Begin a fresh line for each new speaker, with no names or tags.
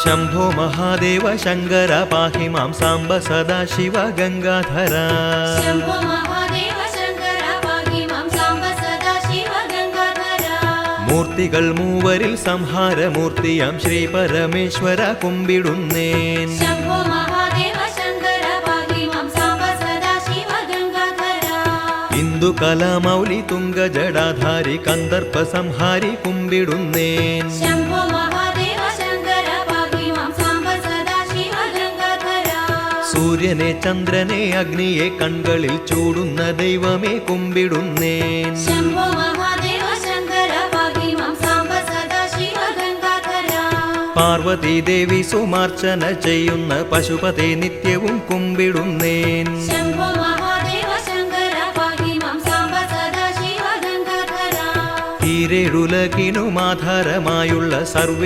शंभो महादेव शंकर पाहि मां सांब सदाशिव गंगाधर
शंभो महादेव शंकर पाहि मां सांब सदाशिव गंगाधर
मूर्तिകൾ മൂവരിൽ സംഹാരമൂർത്തിയാം ശ്രീ പരമേശ്വര കുമ്പിടുന്നേൻ
शंभो महादेव शंकर पाहि मां सांब सदाशिव गंगाधर
इंदु कलामौलि तुंग जडाधारि कंदर्प संहारि कुम्बिडुन्नेन
शंभो महादेव शंकर पाहि मां सांब सदाशिव गंगाधर
सूर्यने चंद्रने अग्निये कण्കളിൽ ചൂടുന്ന ദൈവമേ കുമ്പിടുന്നേൻ
शंभो महादेव शंकर पाहि मां सांब सदाशिव गंगाधर
പാർവതി ദേവി സുമാർച്ചന ചെയ്യുന്ന പശുപതി നിത്യവും കുമ്പിടുന്നേൻ
शंभो महादेव शंकर पाहि मां सांब सदाशिव गंगाधर
ഈരേഴുലകിനുമാധാരമായുള്ള സർവ